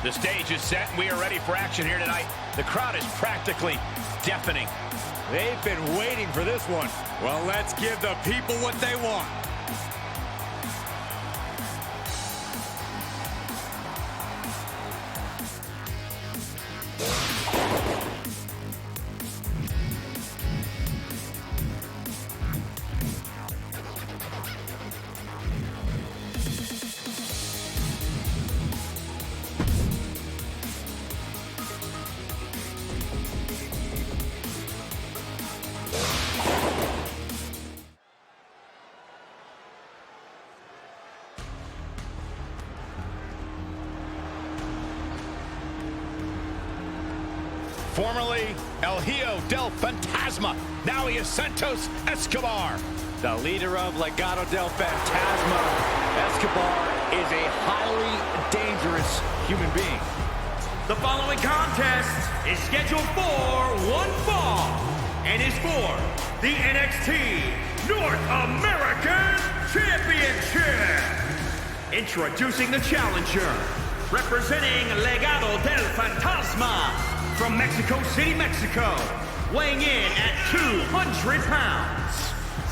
The stage is set, and we are ready for action here tonight. The crowd is practically deafening. They've been waiting for this one. Well, let's give the people what they want. Formerly El Hijo del Fantasma, now he is Santos Escobar. The leader of Legado del Fantasma, Escobar is a highly dangerous human being. The following contest is scheduled for one fall and is for the NXT North American Championship. Introducing the challenger, representing Legado del Fantasma from Mexico City, Mexico, weighing in at 200 pounds,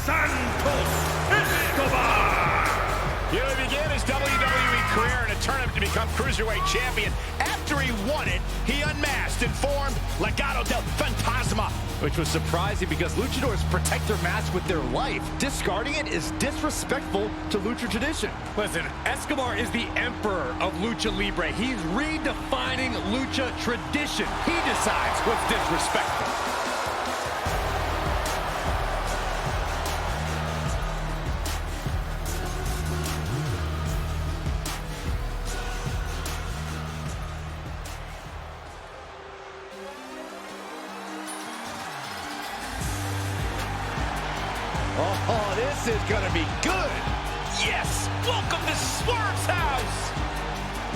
Santos Escobar. He began his WWE career in a tournament to become Cruiserweight Champion. After he won it, he unmasked and formed Legado del Fantasma. Which was surprising because luchadors protect their mask with their life. Discarding it is disrespectful to lucha tradition. Listen, Escobar is the emperor of lucha libre. He's redefining lucha tradition. He decides what's disrespectful. Oh, this is gonna be good. Yes, welcome to Swerve's house.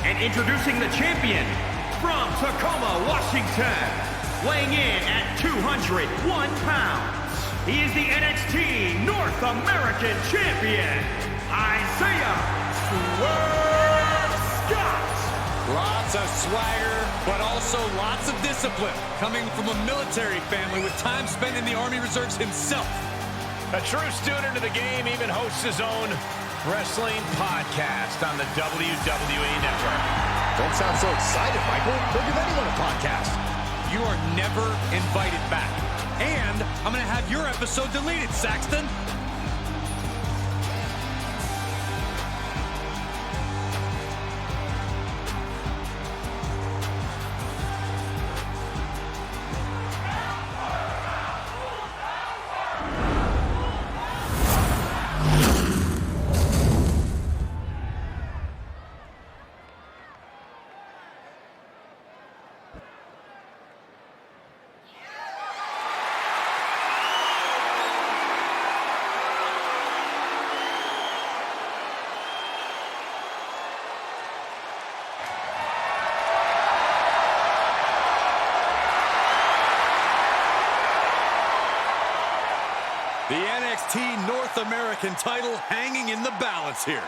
And introducing the champion from Tacoma, Washington, weighing in at 201 pounds. He is the NXT North American Champion, Isaiah Swerve Scott. Lots of swagger, but also lots of discipline. Coming from a military family with time spent in the Army Reserves himself. A true student of the game, even hosts his own wrestling podcast on the WWE Network. Don't sound so excited, Michael. Don't give anyone a podcast. You are never invited back. And I'm going to have your episode deleted, Saxton. The NXT North American title hanging in the balance here.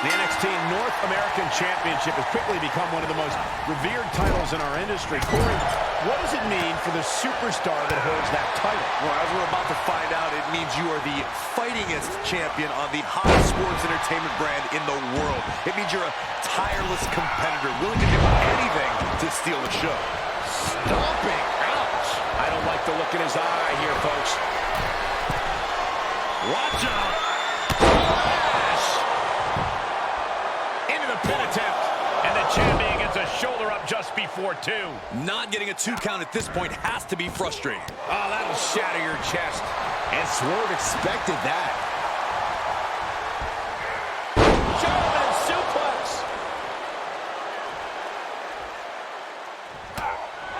The NXT North American Championship has quickly become one of the most revered titles in our industry. Corey, what does it mean for the superstar that holds that title? Well, as we're about to find out, it means you are the fightingest champion on the hottest sports entertainment brand in the world. It means you're a tireless competitor, willing to do anything to steal the show. Stomping. Ouch. I don't like the look in his eye here, folks. Watch out. Pin attempt, and the champion gets a shoulder up just before 2. Not getting a 2 count at this point has to be frustrating. Oh, that'll shatter your chest. And Swerve expected that. German suplex.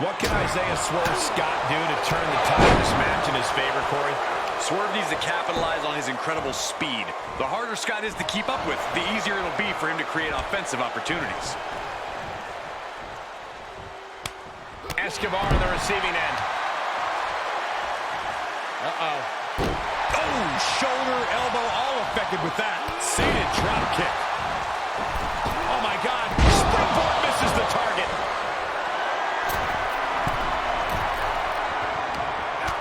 What can Isaiah Swerve Scott do to turn the tide of this match in his favor, Corey? Swerve needs to capitalize on his incredible speed. The harder Scott is to keep up with, the easier it'll be for him to create offensive opportunities. Escobar on the receiving end. Uh-oh. Oh, shoulder, elbow, all affected with that. Sated drop kick. Oh, my God. Springboard misses the target.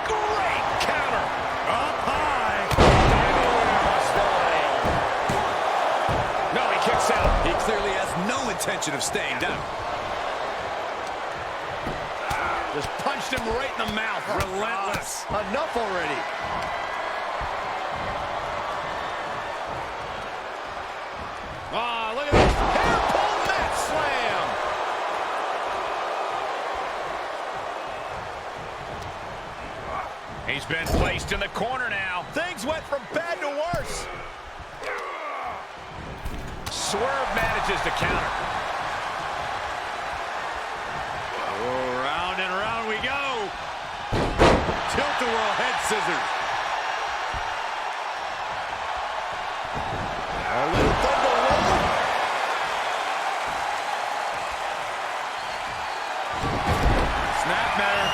Great counter. Up high. No, he kicks out. He clearly has no intention of staying down. Just punched him right in the mouth. Relentless. Enough already. Look at this. Hair pull mat slam. He's been placed in the corner now. Things went from bad to worse. Swerve manages to counter. Oh, round and round we go. Tilt-a-whirl head scissors. A little thunder roll. Snap matter.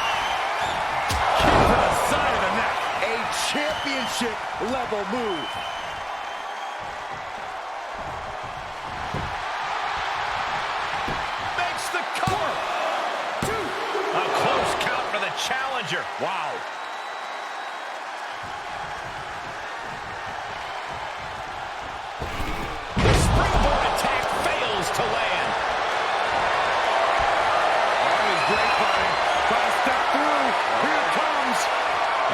Kick to the side of the neck. A championship level move. Makes the cover. A close count for the challenger. Wow. The springboard attack fails to land. Grapevine, trying to step through. Here it comes.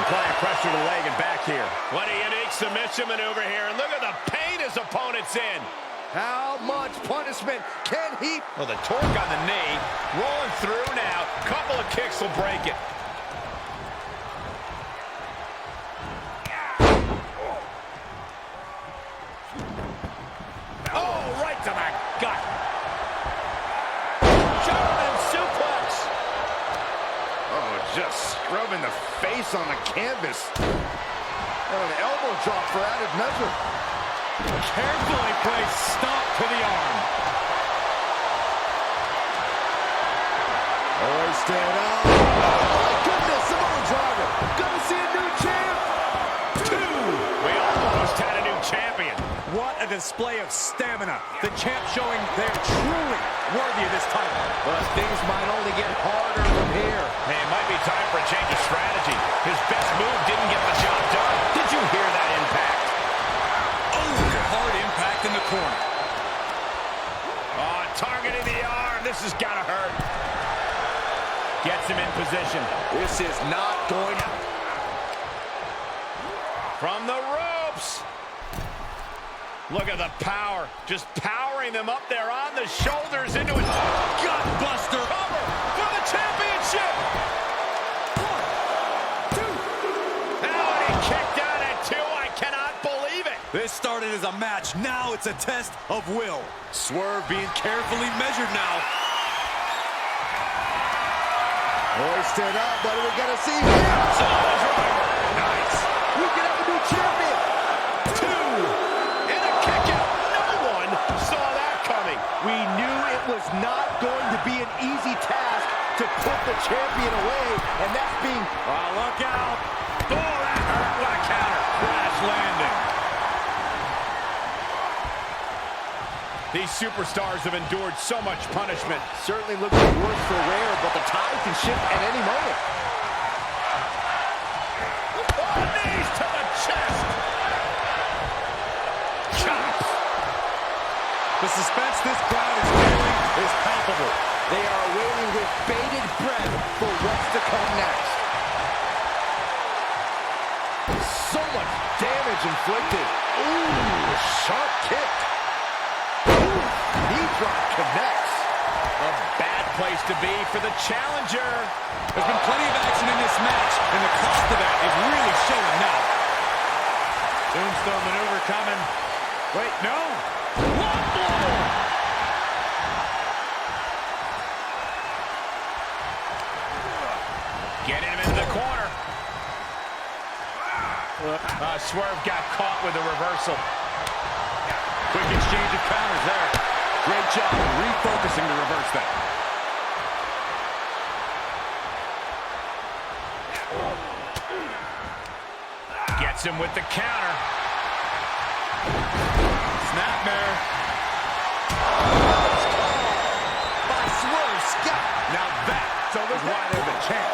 Applying pressure to the leg and back here. What a unique submission maneuver here. And look at the pain his opponent's in. How much punishment can he? Well, the torque on the knee. Rolling through now. Couple of kicks will break it. Oh, right to the gut. German suplex. Oh, just scrubbing the face on the canvas. And an elbow drop for added measure. Carefully placed stomp to the arm. Hoisted up. Oh, my goodness, Samoa driver. Gonna see a new champ. 2. We almost had a new champion. What a display of stamina. The champ showing they're truly worthy of this title. But things might only get harder from here. Hey, it might be time for a change of strategy. His best move didn't get the job done. Did you hear that impact? Oh, hard impact in the corner. Oh, targeting the arm. This has got to hurt. Gets him in position. This is not going to... From the ropes. Look at the power. Just powering them up there on the shoulders into a gutbuster. Cover for the championship. 1, 2. Now he kicked out at 2. I cannot believe it. This started as a match. Now it's a test of will. Swerve being carefully measured now. Hoisted up, but we're going to see him. Nice. We can have a new champion. 2. And a kick out. No one saw that coming. We knew it was not going to be an easy task to put the champion away, and that's being... Oh, look out. Oh, that hurt. What a counter. Crash landing. These superstars have endured so much punishment. Certainly looking worse for wear, but the tide can shift at any moment. Oh, knees to the chest. Chops. The suspense this crowd is feeling is palpable. They are waiting with bated breath for what's to come next. So much damage inflicted. Ooh, sharp kick. Knee drop connects. A bad place to be for the challenger. There's been plenty of action in this match, and the cost of that is really showing now. Tombstone maneuver coming. Wait, no. One blow. Getting him into the corner. Swerve got caught with a reversal. Quick exchange of counters there. Great job refocusing to reverse that. Gets him with the counter. Snapmare. By Swerve Scott. Now that is why they're the champ.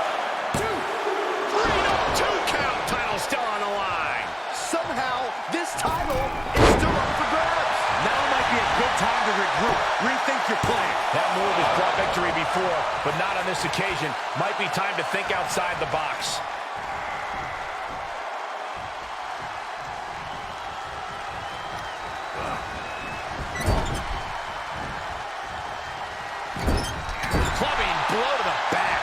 2 count. Title still on the line. Somehow, this title is still up for grabs. Now might be a good time to regroup. Rethink your plan. That move has brought victory before, but not on this occasion. Might be time to think outside the box. Clubbing blow to the back.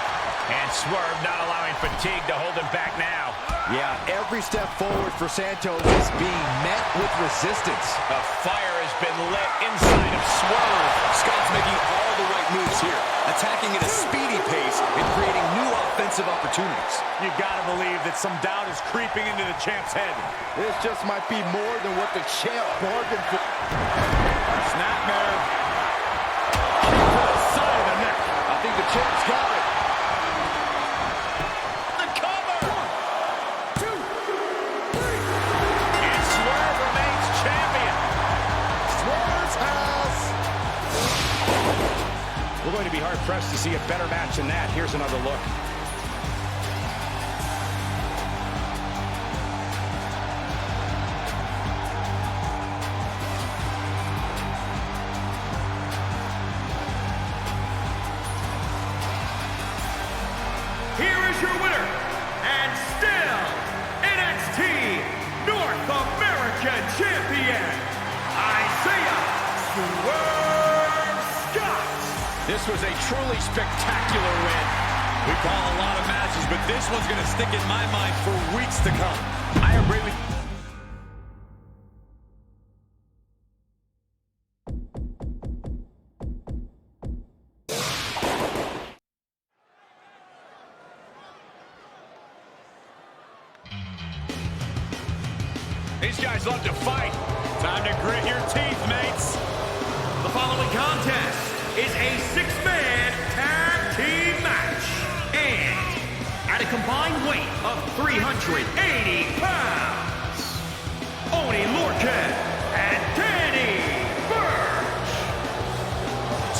And Swerve not allowing fatigue to hold him back now. Yeah, every step forward for Santos is being met with resistance. A fire has been lit inside of Swerve. Scott's making all the right moves here, attacking at a speedy pace and creating new offensive opportunities. You gotta believe that some doubt is creeping into the champ's head. This just might be more than what the champ bargained for. Snapmare. To the side of the neck. I think the champ's got it. The cover. 1, 2, 3. And Swerve remains champion. Swerve's house. We're going to be hard-pressed to see a better match than that. Here's another look. Here is your winner, and still NXT North American Champion, Isaiah Swerve Scott. This was a truly spectacular win. We call a lot of matches, but this one's going to stick in my mind for weeks to come. I agree with These guys love to fight. Time to grit your teeth, mates. The following contest is a 6-man tag team match. And at a combined weight of 380 pounds, Oni Lorcan and Danny Burch.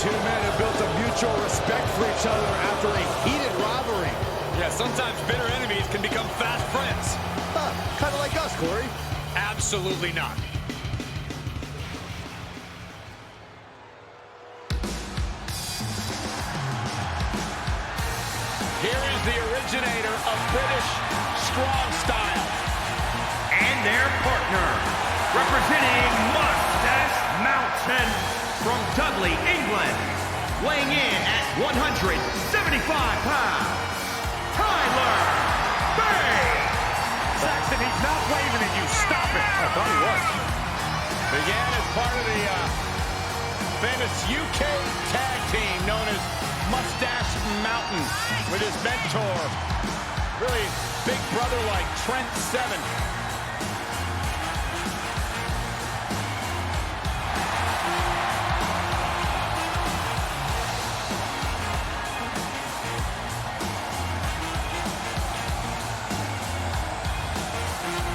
Two men have built a mutual respect for each other after a heated rivalry. Yeah, sometimes bitter enemies can become fast friends. Huh, kind of like us, Corey. Absolutely not. Here is the originator of British strong style. And their partner, representing Mustache Mountain from Dudley, England, weighing in at 175 pounds, Tyler Bate. Saxton, he's not waving at you. Stop it. I thought he was. Began as part of the famous UK tag team known as Mustache Mountain with his mentor, really big brother like Trent Seven.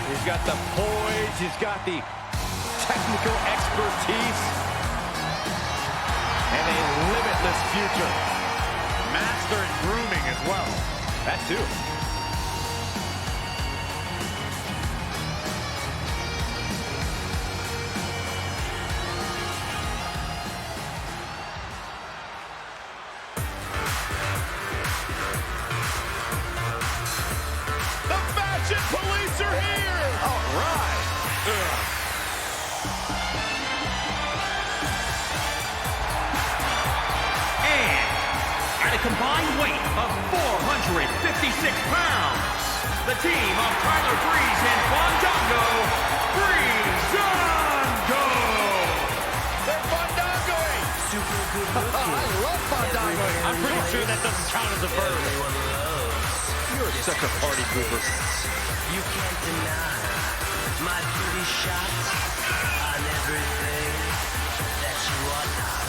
He's got the poise, he's got the technical expertise, and a limitless future. Master at grooming as well. That too. The fashion police are here! All right. And at a combined weight of 456 pounds, the team of Tyler Breeze and Fandango, Breezango. They're Fandangoing! I love Fandango. I'm pretty sure that doesn't count as a verb. You're such a party pooper. You can't deny my beauty shots on everything that you are not.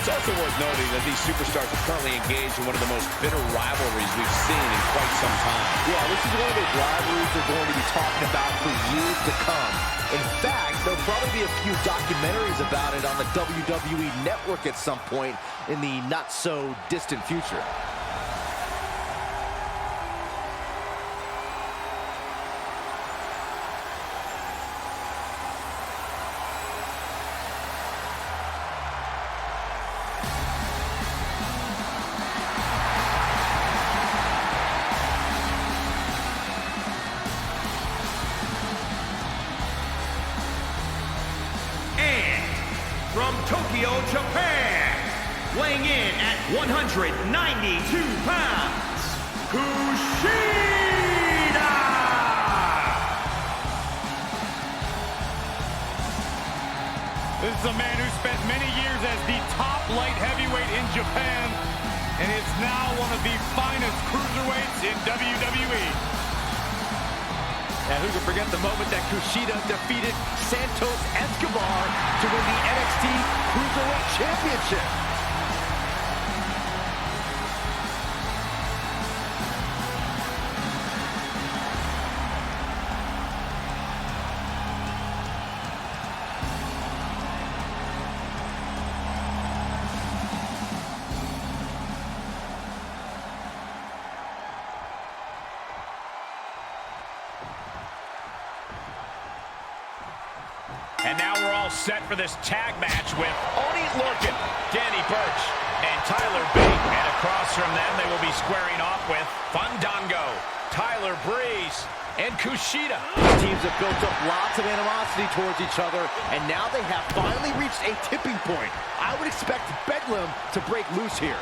It's also worth noting that these superstars are currently engaged in one of the most bitter rivalries we've seen in quite some time. Yeah, this is one of those rivalries we're going to be talking about for years to come. In fact, there'll probably be a few documentaries about it on the WWE Network at some point in the not-so-distant future. From Tokyo, Japan, weighing in at 192 pounds, Kushida! This is a man who spent many years as the top light heavyweight in Japan and is now one of the finest cruiserweights in WWE. And who can forget the moment that Kushida defeated Santos Escobar to win the NXT Cruiserweight Championship. And now we're all set for this tag match with Oni Lorcan, Danny Burch, and Tyler Bate. And across from them, they will be squaring off with Fandango, Tyler Breeze, and Kushida. These teams have built up lots of animosity towards each other, and now they have finally reached a tipping point. I would expect Bedlam to break loose here.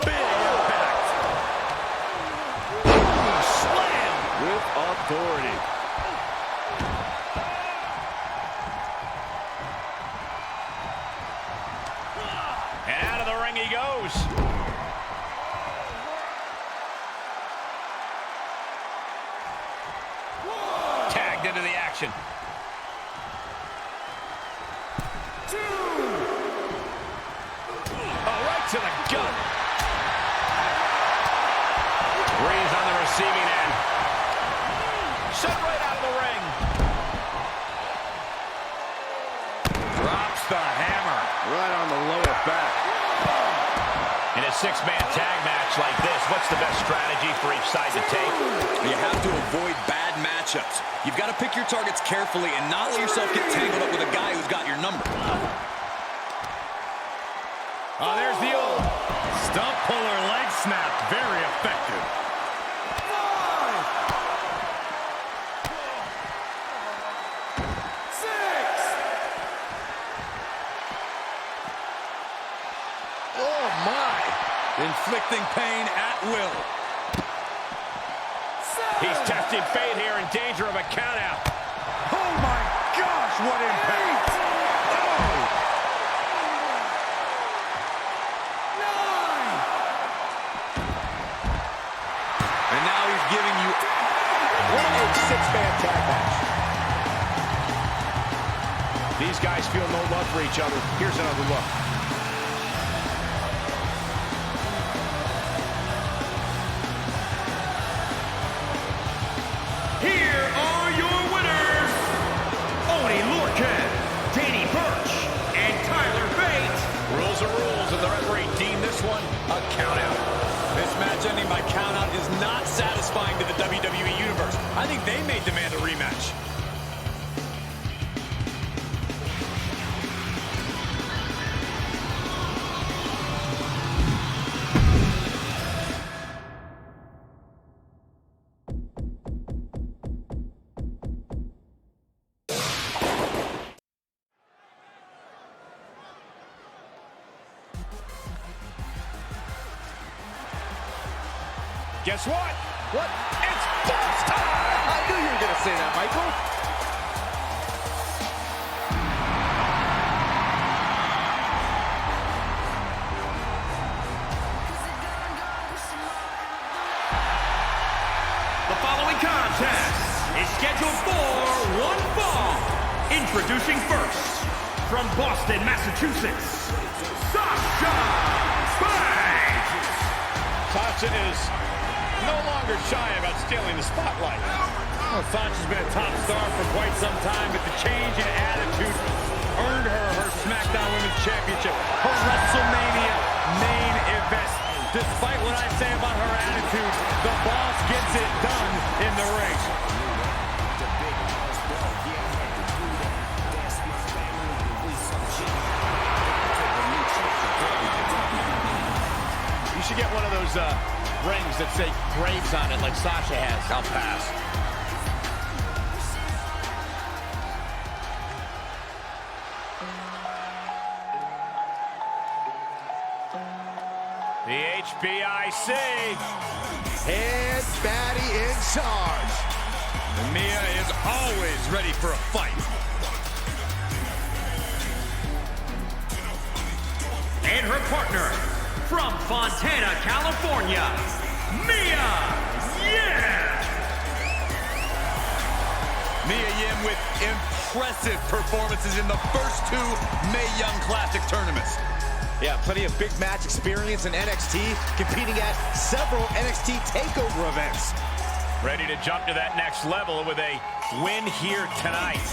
Big impact. Slam With authority. And out of the ring he goes. Tagged into the action. Oh, right to the gut. Breeze on the receiving end. Sent right out of the ring. Drops the hammer. Right on the lower back. In a six-man tag match like this, what's the best strategy for each side to take? You have to avoid bad matchups. You've got to pick your targets carefully and not let yourself get tangled up with a guy who's got your number. Oh, there's the old stump puller leg snap. Very effective. Inflicting pain at will. He's testing fate here, in danger of a countout. Oh my gosh, what impact! And now he's giving you What a six-man tag match. These guys feel no love for each other. Here's another look. Here are your winners, Oni Lorcan, Danny Burch, and Tyler Bate. Rules are rules, and the referee deemed this one a countout. this match ending by countout is not satisfying to the WWE Universe. I think they may demand a rematch. guess what? What? It's boss time! I knew you were going to say that, Michael. The following contest is scheduled for one fall. Introducing first, from Boston, Massachusetts, Sasha Banks. Sasha is no longer shy about stealing the spotlight. Well, Sasha's been a top star for quite some time, but the change in attitude earned her her SmackDown Women's Championship, her WrestleMania main event. Despite what I say about her attitude, the boss gets it done in the ring. You should get one of those rings that say Graves on it like Sasha has. I'll pass. The HBIC. And Maddie in charge. And Mia is always ready for a fight. And her partner, from Fontana, California, Mia Yim. Mia Yim with impressive performances in the first two Mae Young Classic tournaments. Yeah, plenty of big match experience in NXT, competing at several NXT Takeover events. Ready to jump to that next level with a win here tonight.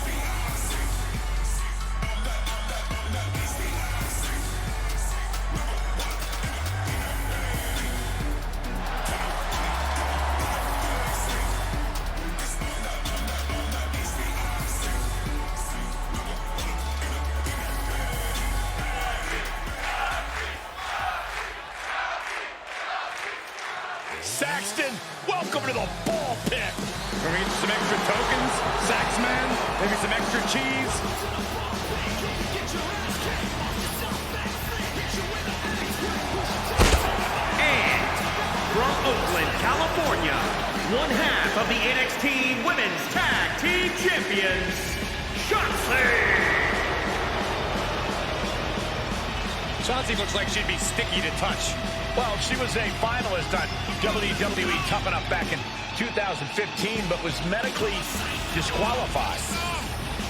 Saxton, welcome to the ball pit. We're gonna get some extra tokens, Saxman, maybe some extra cheese. And from Oakland, California, one half of the NXT Women's Tag Team Champions, Shotzi. Chauncey looks like she'd be sticky to touch. Well, she was a finalist on WWE Tough Enough back in 2015, but was medically disqualified.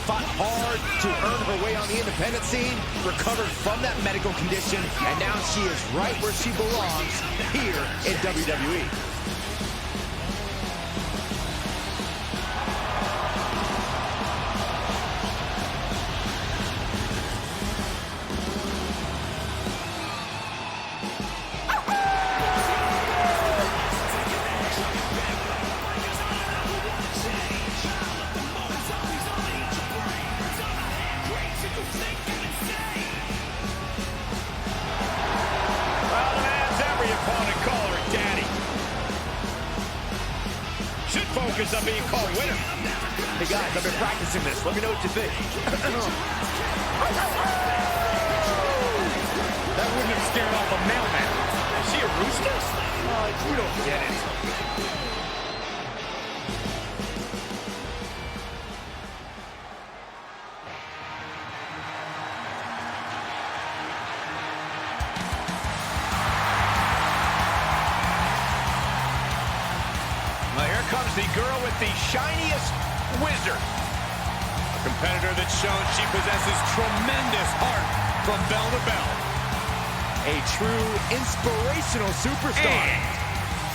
Fought hard to earn her way on the independent scene, recovered from that medical condition, and now she is right where she belongs, here in WWE. Focus on being called winner. Hey guys, I've been practicing this. Let me know what you think. That wouldn't have scared off a mailman. Is she a rooster? You don't get it. Comes the girl with the shiniest wizard. A competitor that's shown she possesses tremendous heart from bell to bell. A true inspirational superstar. And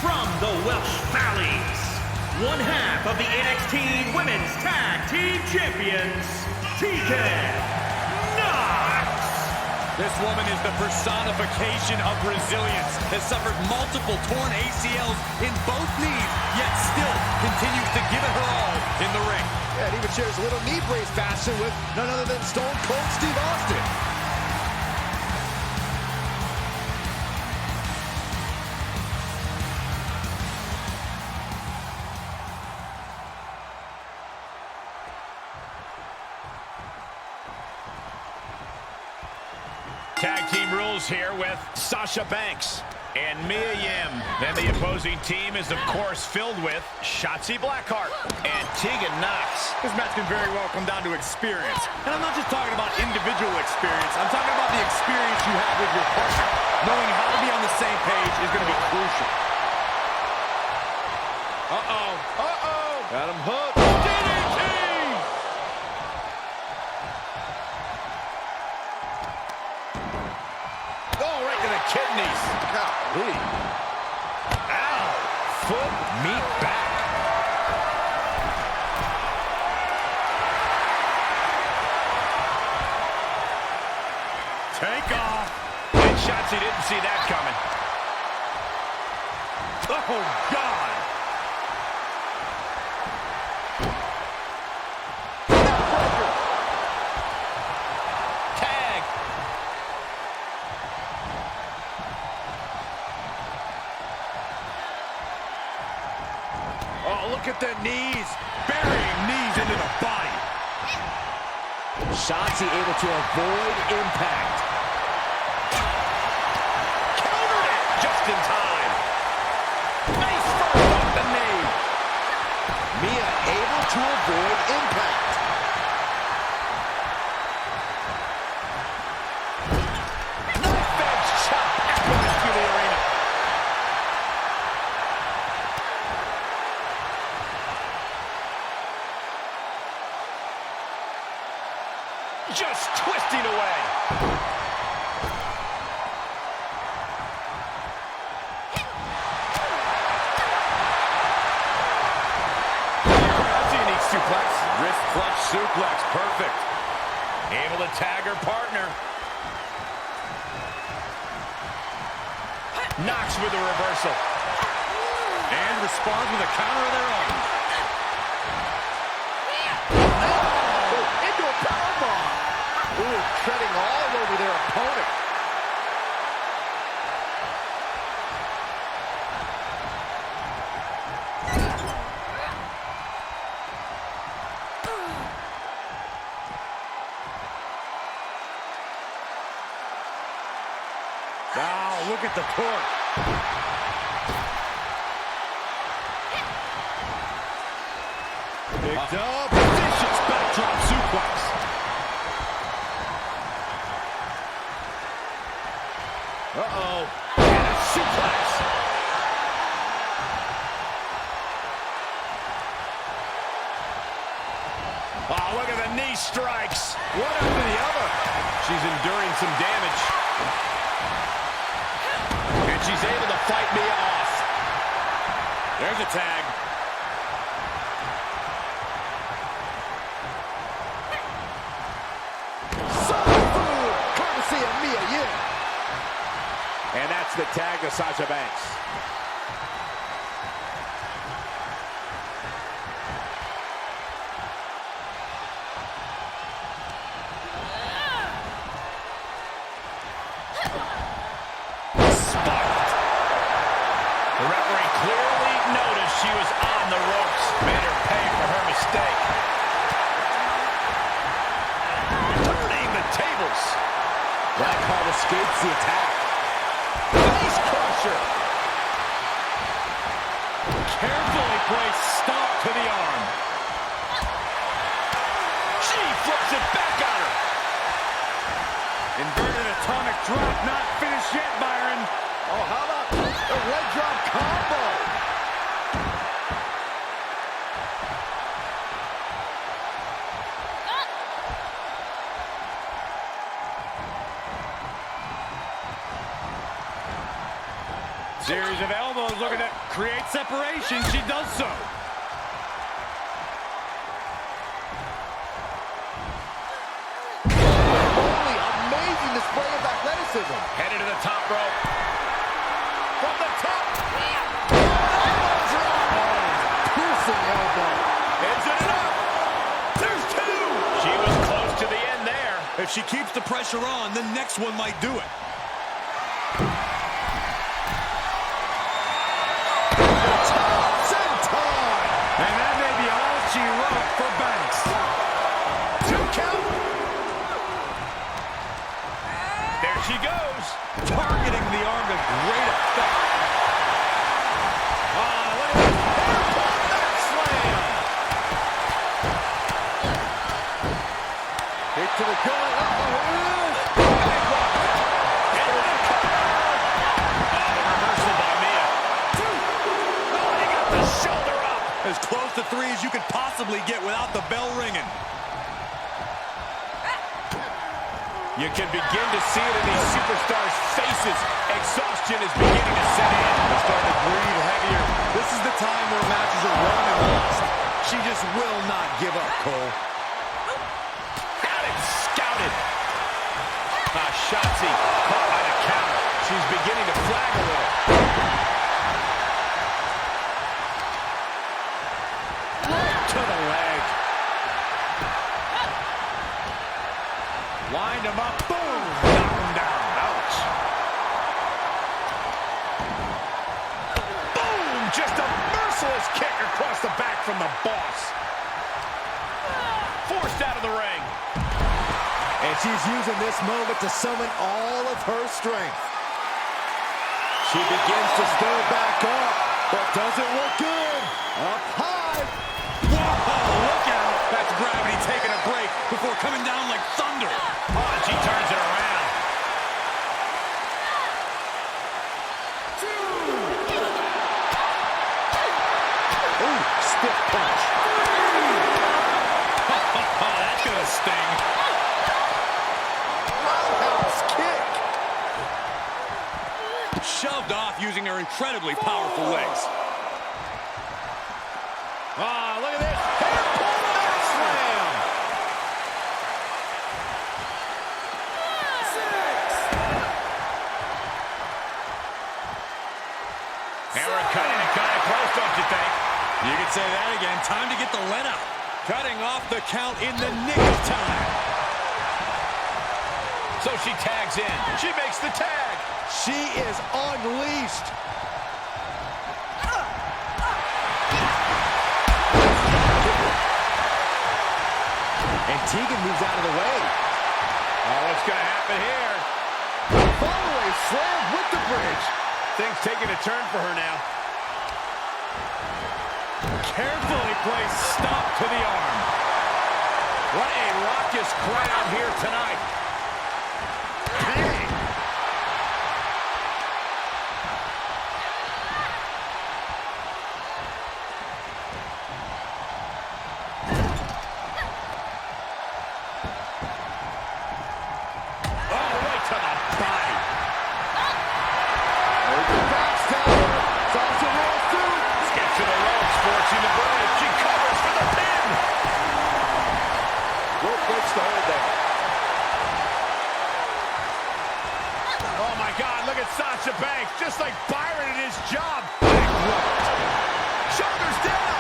from the Welsh Valleys, one half of the NXT Women's Tag Team Champions, TK. This woman is the personification of resilience, has suffered multiple torn ACLs in both knees, yet still continues to give it her all in the ring. Yeah, and even shares a little knee brace fashion with none other than Stone Cold Steve Austin. Tag team rules here with Sasha Banks. and Mia Yim. Then the opposing team is, of course, filled with Shotzi Blackheart and Tegan Knox. This match can very well come down to experience. And I'm not just talking about individual experience. I'm talking about the experience you have with your partner. Knowing how to be on the same page is going to be crucial. Uh-oh. Uh-oh. Got him hooked. DDT! Oh, right to the kidneys. Golly. Ow. Foot meat back. Take off. And Shotzi didn't see that coming. Oh, God. Tag. Oh, look at the knees. Burying knees into the body. Shotzi able to avoid impact. Countered it just in time. Nice first off the knee. Mia able to avoid impact. Knife edge chop echoing through the arena. Just twisting away. That's a unique suplex. Wrist clutch suplex. Perfect. Able to tag her partner. Knox with a reversal. And responds with a counter of their own. Into a powerbomb. Ooh, treading all over their opponent. Wow, look at the torque. Picked up. Vicious backdrop suplex. Uh-oh. And a suplex. Oh, look at the knee strikes. One after the other. She's enduring some damage. And she's able to fight Mia off. There's a tag. Soul food, courtesy of Mia Yim. And that's the tag to Sasha Banks. Sparked. The referee clearly noticed she was on the ropes. Made her pay for her mistake. Turning the tables. Blackheart escapes the attack. Face crusher. Carefully placed stomp to the arm. She flips it back on her. Inverted atomic drop, not finished yet, Byron. Oh, how about a red drop combo? Series of elbows looking to create separation. She does so. Holy, amazing display of athleticism. Headed to the top rope. From the top. Piercing elbow. Is it enough? There's two. She was close to the end there. If she keeps the pressure on, the next one might do it. And that may be all she wrote for Banks. 2 count. There she goes. Targeting the arm to great effect. effect. Look at this. Back slam. Hit to the gut. As close to 3 as you could possibly get without the bell ringing. You can begin to see it in these superstars' faces. Exhaustion is beginning to set in. They're starting to breathe heavier. This is the time where matches are won and lost. She just will not give up, Cole. Had it scouted. Shotzi caught by the counter. She's beginning to flag a little. To the leg. Wind him up. Boom. Knock him down. Ouch. Boom. Just a merciless kick across the back from the boss. Forced out of the ring. And she's using this moment to summon all of her strength. She begins to stir back up, but doesn't look good. Up high. Whoa, look out. That's gravity taking a break before coming down like thunder. Oh, and she turns it around. Ooh, stiff punch. Oh, that's gonna sting. Roundhouse kick. Shoved off using her incredibly powerful legs. Look at this. Back slam. And we're cutting it kind of close, don't you think? You could say that again. Time to get the lead out. Cutting off the count in the nick of time. So she tags in. She makes the tag. She is unleashed. And Tegan moves out of the way. Oh, what's going to happen here? Follow-away slam with the bridge. Things taking a turn for her now. Carefully placed stop to the arm. What a raucous crowd here tonight. Bang. Oh, right to the body. Sasha rolls through. Let's get to the ropes, forcing the break. She covers for the pin. Rope breaks the hold there. Oh, my God, look at Sasha Banks. Just like Byron in his job. Shoulders down.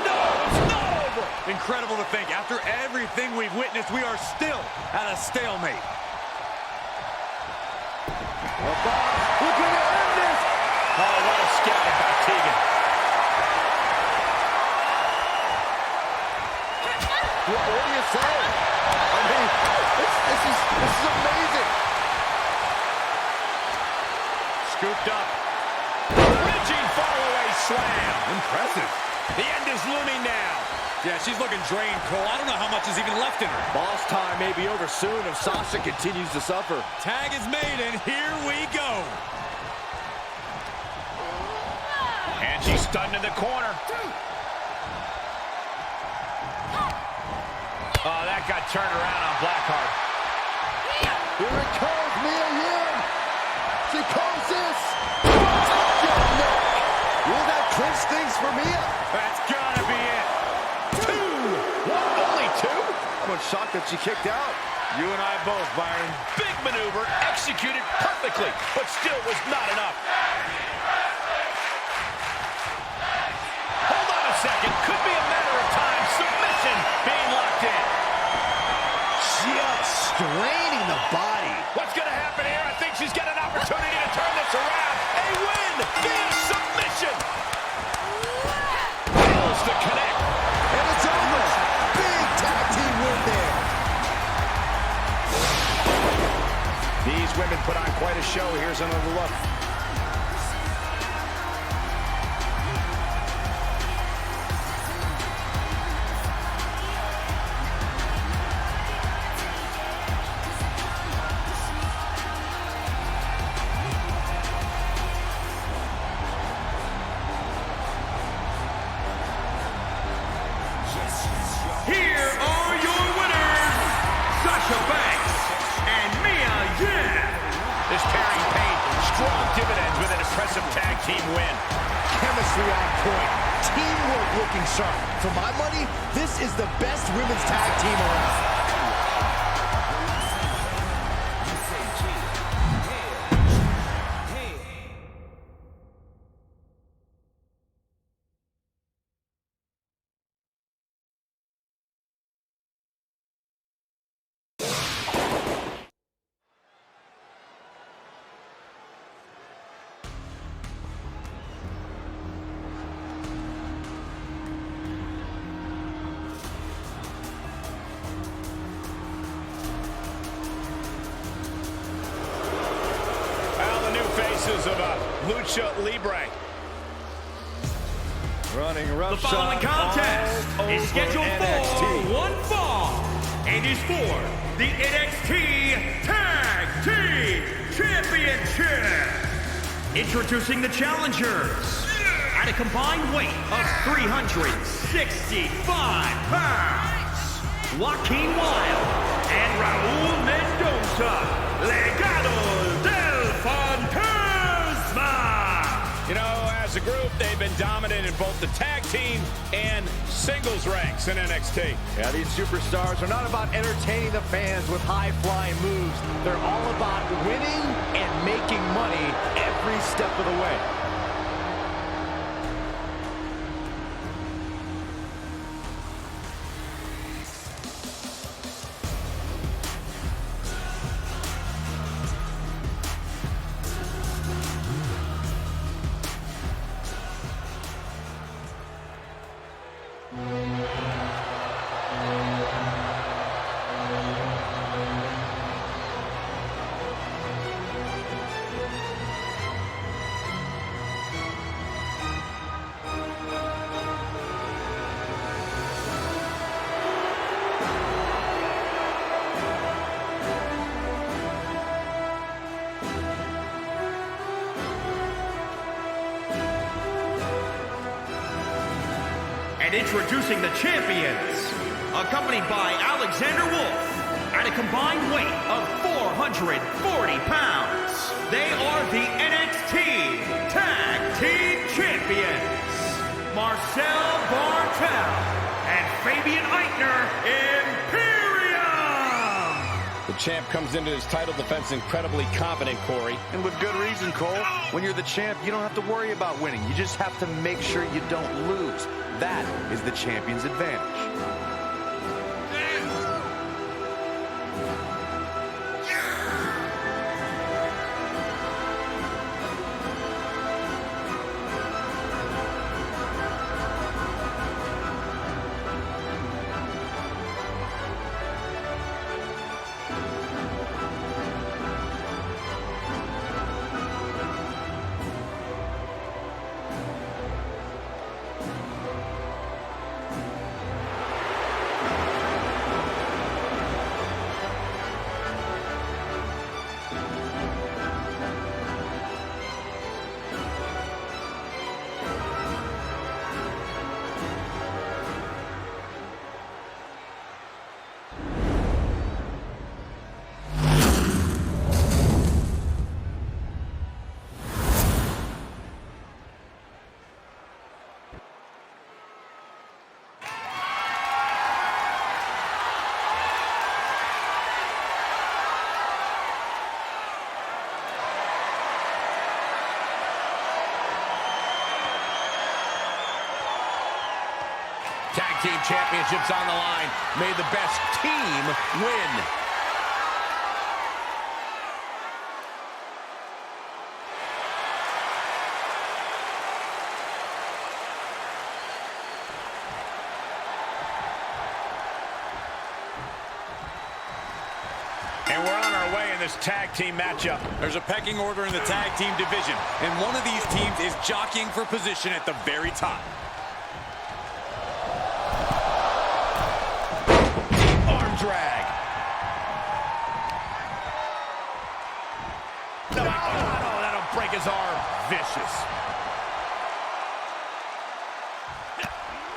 No, it's not over. Incredible to think. After everything we've witnessed, we are still at a stalemate. We're going to end this. Oh, what a scouting by Tegan. What do you say? I mean, this is amazing. Scooped up. Bridging far-away slam. Impressive. The end is looming now. Yeah, she's looking drained, Cole. I don't know how much is even left in her. Boss time may be over soon if Sasha continues to suffer. Tag is made, and here we go. And she's stunned in the corner. Oh, that got turned around on Blackheart. Here it comes, Mia Yim. She calls this. Will that clinch things for Mia? That's gotta be it. Only two? I'm shocked that she kicked out. You and I both, Byron. Big maneuver, executed perfectly, but still was not enough. Hold on a second. Could be a matter of time. Submission being locked in. Just straining the body. What's going to happen here? I think she's got an opportunity to turn this around. A win via submission. Fails to connect. And it's over. Big tag team win there. put on quite a show. Here's another look. Here are your winners, Sasha Banks and Mia Yim. This carrying pain, strong dividends with an impressive tag team win. Chemistry on point. Teamwork looking sharp. For my money, this is the best women's tag team around. Of Lucha Libre. Running The roughshod following contest is scheduled for one fall and is for the NXT Tag Team Championship. Introducing the challengers at a combined weight of 365 pounds. Joaquin Wilde and Raul Mendoza, Legado del Fantasma. You know, as a group, they've been dominant in both the tag team and singles ranks in NXT. Yeah, these superstars are not about entertaining the fans with high-flying moves. They're all about winning and making money every step of the way. And introducing the champions, accompanied by Alexander Wolf, at a combined weight of 440 pounds. They are the NXT Tag Team Champions, Marcel Bartel and Fabian Eichner, Imperium. The champ comes into his title defense incredibly confident, Corey. And with good reason, Cole. When you're the champ, you don't have to worry about winning. You just have to make sure you don't lose. That is the champion's advantage. Tag team championships on the line. May the best team win. And we're on our way in this tag team matchup. There's a pecking order in the tag team division, and one of these teams is jockeying for position at the very top. Deep arm drag. No, that'll break his arm. Vicious.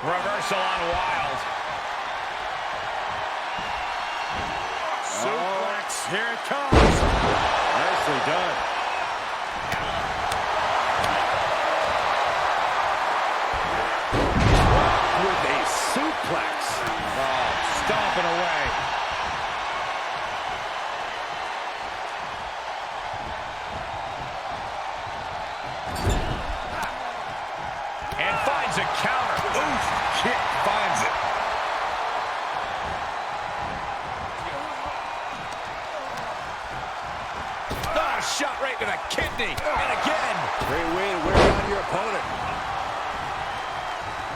Reversal on Wild. Suplex, here it comes. Nicely done. With a suplex. Oh, stomping away. And finds a counter. Oof, kick finds it. Shot right to the kidney. And again. Great way to wear down your opponent.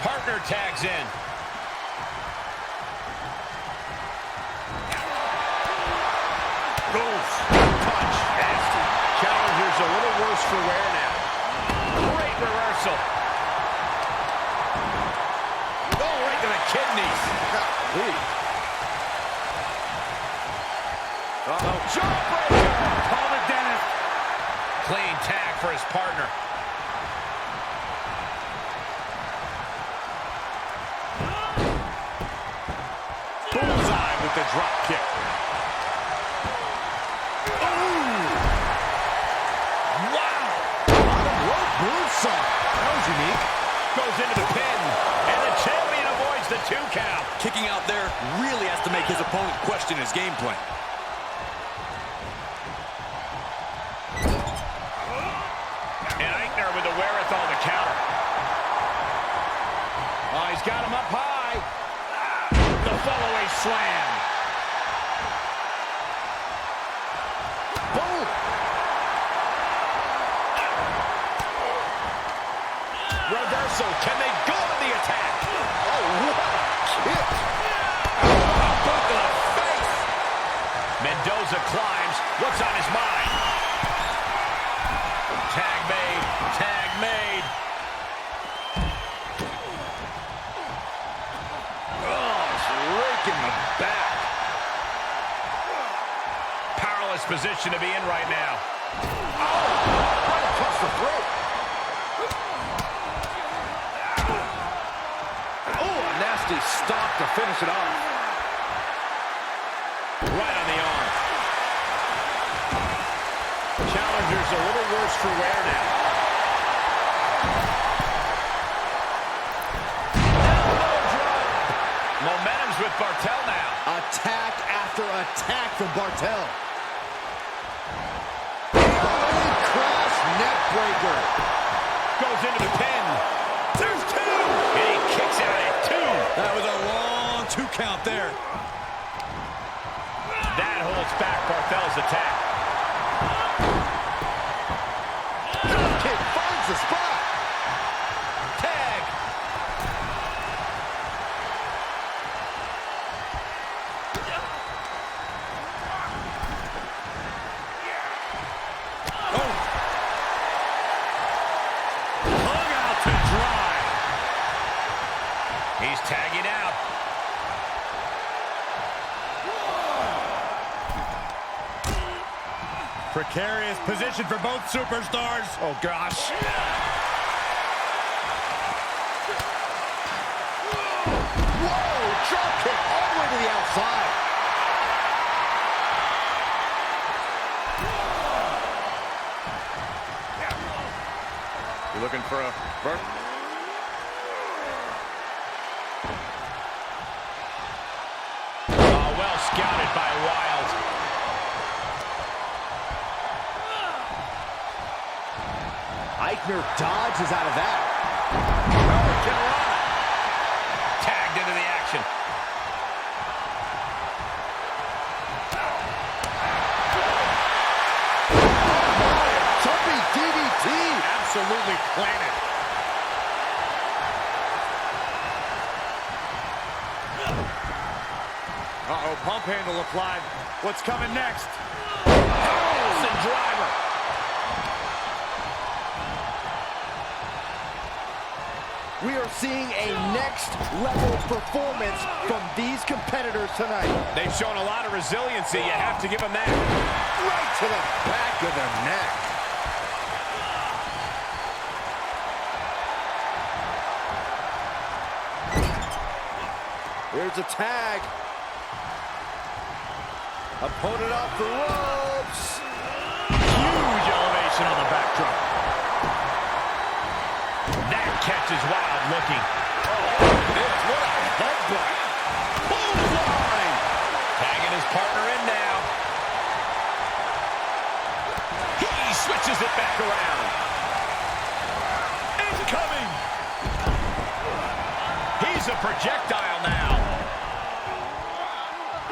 Partner tags in. Goes. Punch. Nasty. Challenger's a little worse for wear now. Great reversal. Oh, right to the kidneys. Uh-oh. Jawbreaker. Call the dentist. Clean tag for his partner. Bullseye with the drop kick. Ooh. Wow. Bottom rope moonsault. That was unique. Goes into the pin. And the champion avoids the 2 count. Kicking out there really has to make his opponent question his game plan. With the wherewithal to counter. Oh, he's got him up high. The follow-away slam. Boom. Reversal. Can they go on the attack? Oh, what a kick. Boot to the face. Mendoza climbs. What's on his mind? Tag made. Tag made. Oh, it's raking the back. Powerless position to be in right now. Oh, right across the throat. Oh, a nasty stomp to finish it off. Right on the arm. Challenger's a little worse for wear now. Momentum's with Bartel now. Attack after attack from Bartel. Cross neck breaker. Goes into the pin. There's 2. And he kicks out at 2. That was a long 2 count there. That holds back Bartel's attack. Kick finds the spot. Tag. Oh. Hung out to dry. He's tagging out. Precarious position for both superstars. Oh, gosh. Whoa, drop kick all the way to the outside. You're looking for a burn. Oh, well scouted by Wild. Eichner dodges out of that. Tagged into the action. Jumping DDT. Absolutely planted. Uh-oh, pump handle applied. What's coming next? driver. We are seeing a next-level performance from these competitors tonight. They've shown a lot of resiliency. You have to give them that. Right to the back of the neck. Here's a tag. Opponent off the ropes. Huge elevation on the backdrop. That catch is wild looking. What a headbutt. Clothesline. Tagging his partner in now. He switches it back around. Incoming. He's a projectile now.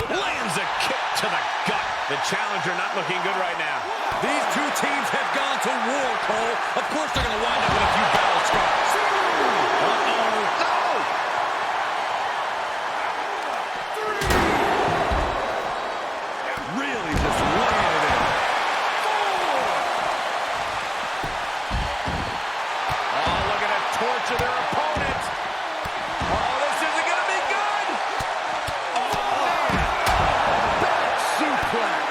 Lands a kick to the gut. The challenger not looking good right now. These two teams have gone to war, Cole. Of course they're going to wind up with a few battle scars. Really just laying it in. Oh, looking to torture their opponent. Oh, this isn't going to be good. Back suplex.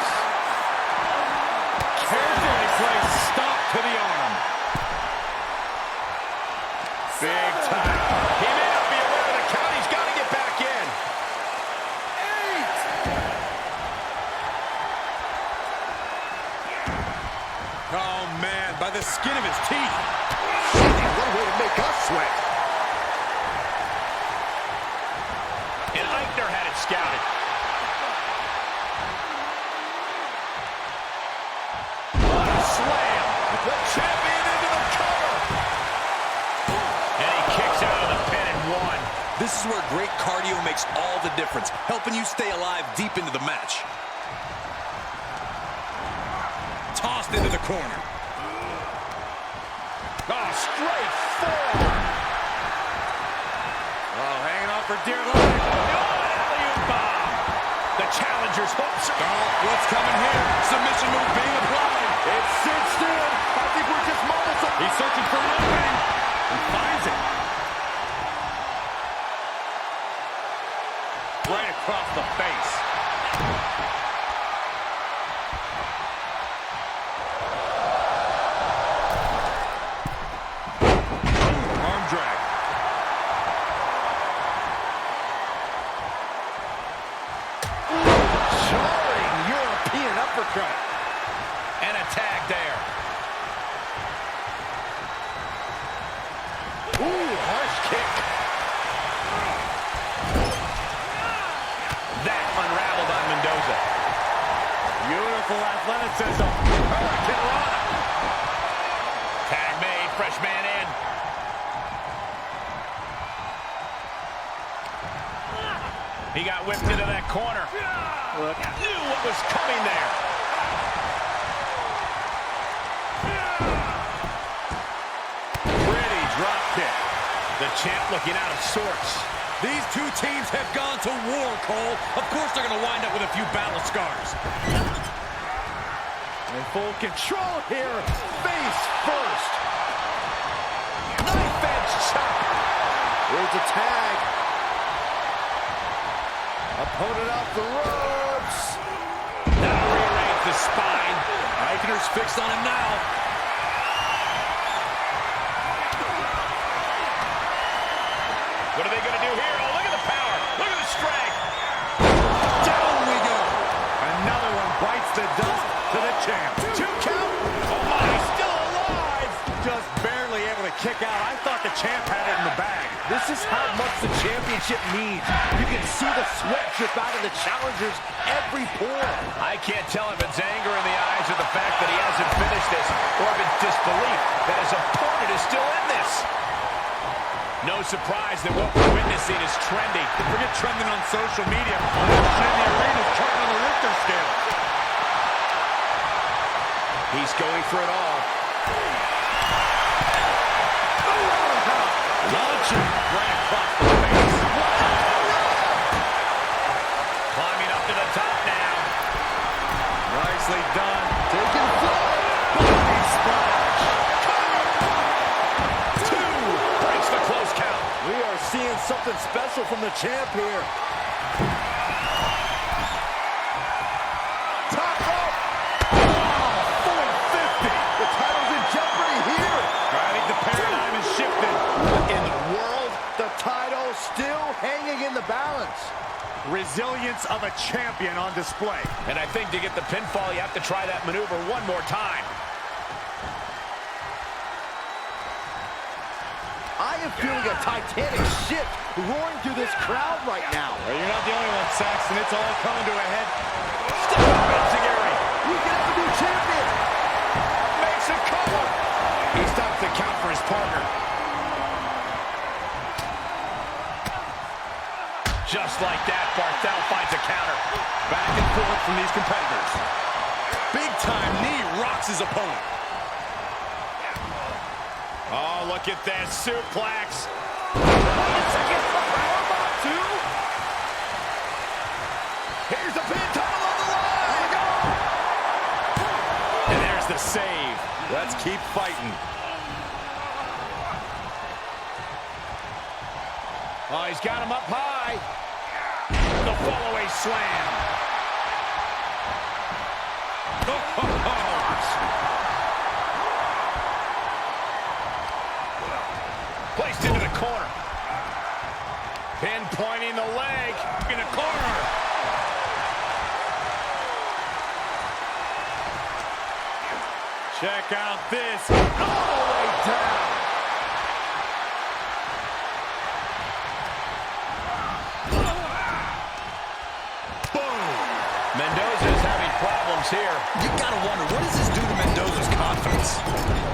Carefully placed stop to the arm. Big time. He may not be aware of the count. He's got to get back in. Oh, man, by the skin of his teeth. What a way to make us sweat. And Eichner had it scouted. What a slam. The champion into the cover. And he kicks out of the pin and one. This is where great cardio makes all the difference, helping you stay alive deep into the match. Tossed into the corner. Oh, straight forearm. Oh, hanging on for dear life. Oh, an alley-oop bomb. The challenger's hopes are... Oh, what's coming here? Submission move being applied. It's cinched in. I think we're just moments away. He's searching for an opening. He finds it. Right across the face. Arm drag. Jarring European uppercut. And a tag there. Ooh, harsh kick. That unraveled on Mendoza. Beautiful athleticism. Hurricane Rana. Tag made, fresh man in. He got whipped into that corner. Look, knew what was coming there. Pretty drop kick. The champ looking out of sorts. These two teams have gone to war, Cole. Of course they're going to wind up with a few battle scars. In full control here. Face first. Knife edge chop. Here's a tag. Opponent off the ropes. Now rearrange the spine. Eichner's fixed on him now. What are they going to do here? Oh, look at the power. Look at the strength. Down we go. Another one bites the dust to the champ. 2 count. Oh, my, he's still alive. Just barely able to kick out. I thought the champ had it in the bag. This is how much the championship means. You can see the sweat drip out of the challengers every pore. I can't tell if it's anger in the eyes or the fact that he hasn't finished this, or if it's disbelief that his opponent is still in this. No surprise that what we're witnessing is trending. Forget trending on social media. Shit in the arena is charting on the Richter scale. He's going for it all. Launching right across the face. Climbing up to the top now. Nicely done. Taking flight. reversal from the champ here. Top rope. Oh, 450. The title's in jeopardy here. I think the paradigm has shifted. What in the world? The title still hanging in the balance. Resilience of a champion on display. And I think to get the pinfall, you have to try that maneuver one more time. I am feeling a titanic shift roaring through this crowd right now. Well, you're not the only one, Saxton. It's all coming to a head. Step up, Enziguri. We can have a new champion. Makes a cover. He stops the count for his partner. Just like that, Barthel finds a counter. Back and forth from these competitors. Big time knee rocks his opponent. Oh, look at this suplex. Here's the pin, title on the line. And there's the save. Let's keep fighting. Oh, he's got him up high. The follow-away slam. Placed into the corner. Pinpointing the leg in the corner. Check out this. All the way down. Mendoza's having problems here. You gotta wonder, what does this do to Mendoza's confidence?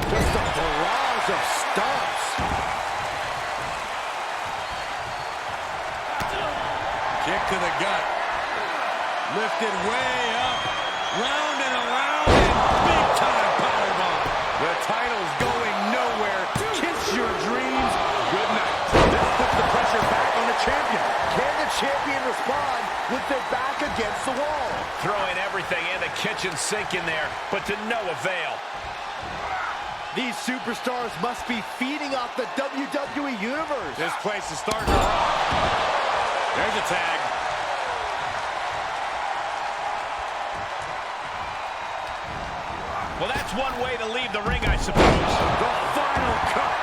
Just a barrage of stomps. Kick to the gut. Lifted way up. Round and around and big time powerbomb. The title's going nowhere. Kiss your dreams. Good night. This puts the pressure back on the champion. Can the champion respond with their back against the wall? Throwing everything in the kitchen sink in there, but to no avail. These superstars must be feeding off the WWE Universe. This place is starting to rock. There's a tag. Well, that's one way to leave the ring, I suppose. The final cut.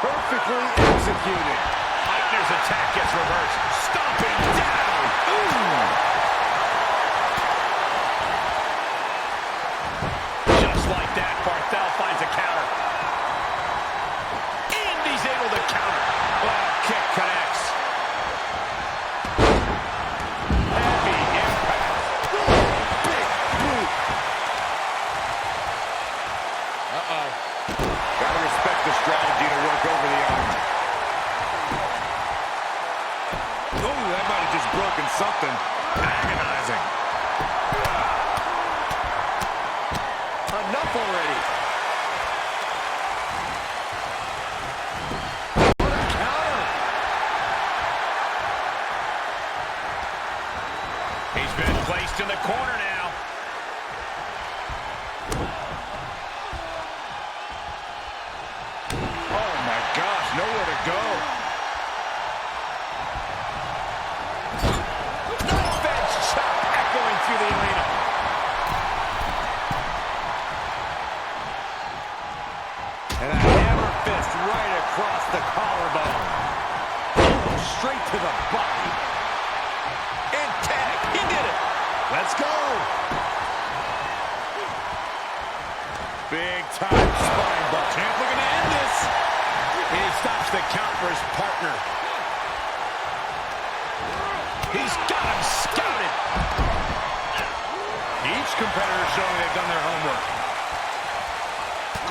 Perfectly executed. Eichner's attack gets reversed. Stomping down. Just like that, Barthel finds a counter. And he's able to counter. Oh, kick connects. Heavy impact. Big boot. Gotta respect the strategy to work over the arm. Oh, that might have just broken something. Agonizing. Enough already. What a counter. He's been placed in the corner now. Oh my gosh, nowhere to go. Knife edge chop echoing through the arena. And a hammer fist right across the collarbone. Straight to the body. And tag. He did it. Let's go. Big time spine buster. Champ looking to end this. He stops the count for his partner. He's got him scouted. Each competitor showing they've done their homework.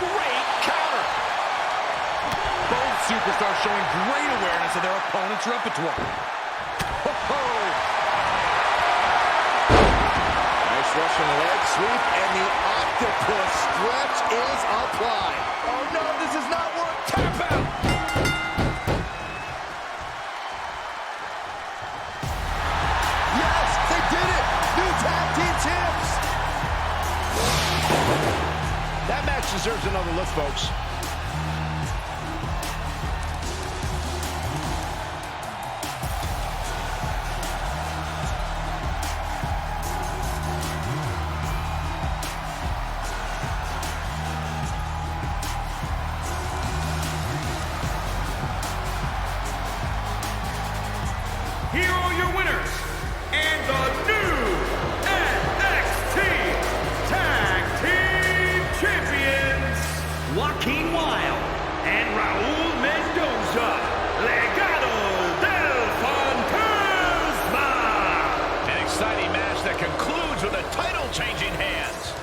Great counter. Both superstars showing great awareness of their opponent's repertoire. Nice Russian leg sweep, and the octopus stretch is applied. Oh no, this is not work. Tap out. Yes, they did it. New tag team champs. That match deserves another look, folks. Joaquin Wilde and Raul Mendoza, Legado del Fantasma. An exciting match that concludes with a title changing hands.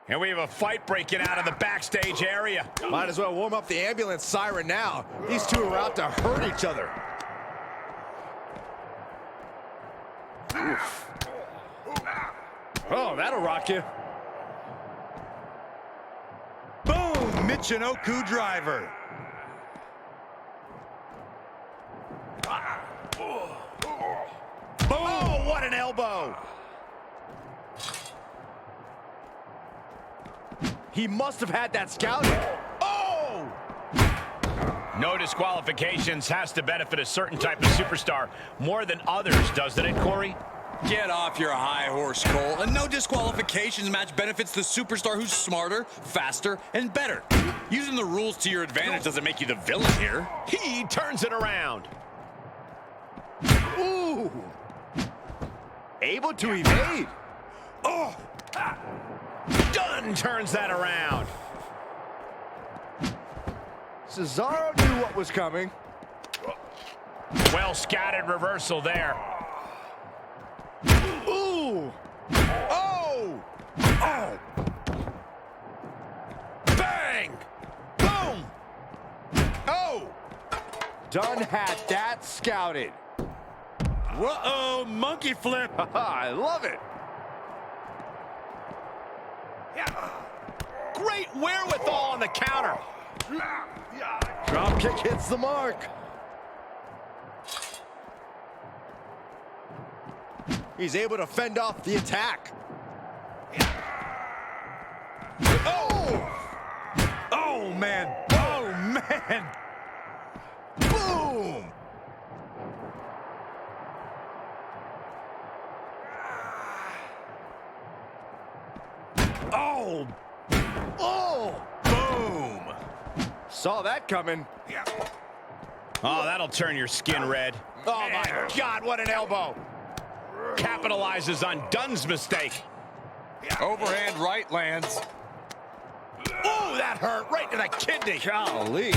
And we have a fight breaking out in the backstage area. Might as well warm up the ambulance siren now. These two are out to hurt each other. Oof. Oh, that'll rock you. Boom! Michinoku driver. Oh, what an elbow. He must have had that scouted. Oh! No disqualifications has to benefit a certain type of superstar more than others, doesn't it, Corey? Get off your high horse, Cole. A no disqualifications match benefits the superstar who's smarter, faster, and better. Using the rules to your advantage doesn't make you the villain here. He turns it around. Ooh! Able to evade. Oh! Dunn turns that around. Cesaro knew what was coming. Well scattered reversal there. Ooh! Oh! Oh! Bang! Boom! Oh! Dunn had that scouted. Whoa, monkey flip. I love it. Great wherewithal on the counter. Drop kick hits the mark. He's able to fend off the attack. Oh! Oh, man. Oh, man. Boom! Oh, Oh! boom. Saw that coming. Oh, that'll turn your skin red. Oh, my God, what an elbow. Capitalizes on Dunn's mistake. Overhand right lands. Oh, that hurt right to the kidney. Golly.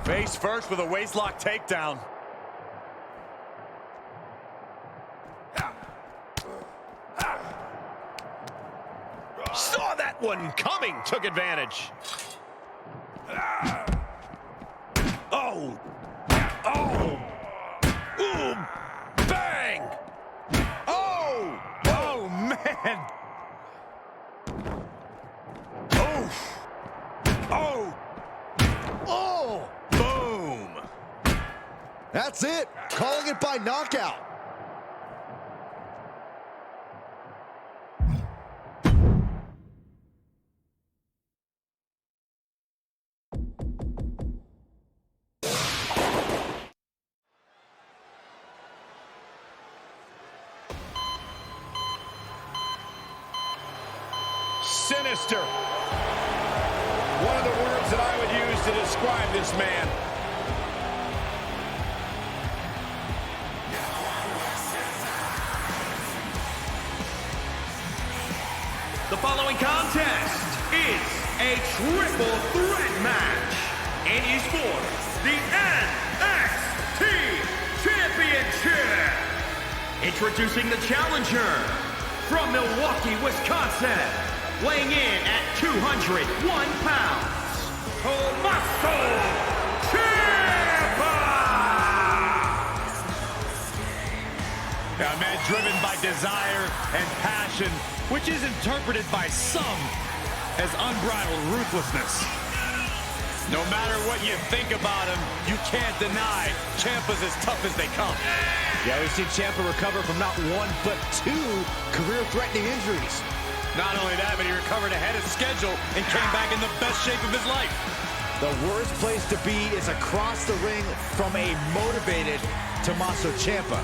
Face first with a waistlock takedown. Saw that one coming, took advantage. Oh. Oh. Ooh, bang! Oh. Oh, man. Oh. Oh. Oh! Boom. That's it. Calling it by knockout. Sinister. One of the words that I would use to describe this man. The following contest is a triple threat match and is for the NXT Championship. Introducing the challenger from Milwaukee, Wisconsin, weighing in at 201 pounds, Tommaso Ciampa! A man driven by desire and passion, which is interpreted by some as unbridled ruthlessness. No matter what you think about him, you can't deny Ciampa's as tough as they come. Yeah, we've seen Ciampa recover from not one, but two career-threatening injuries. Not only that, but he recovered ahead of schedule and came back in the best shape of his life. The worst place to be is across the ring from a motivated Tommaso Ciampa.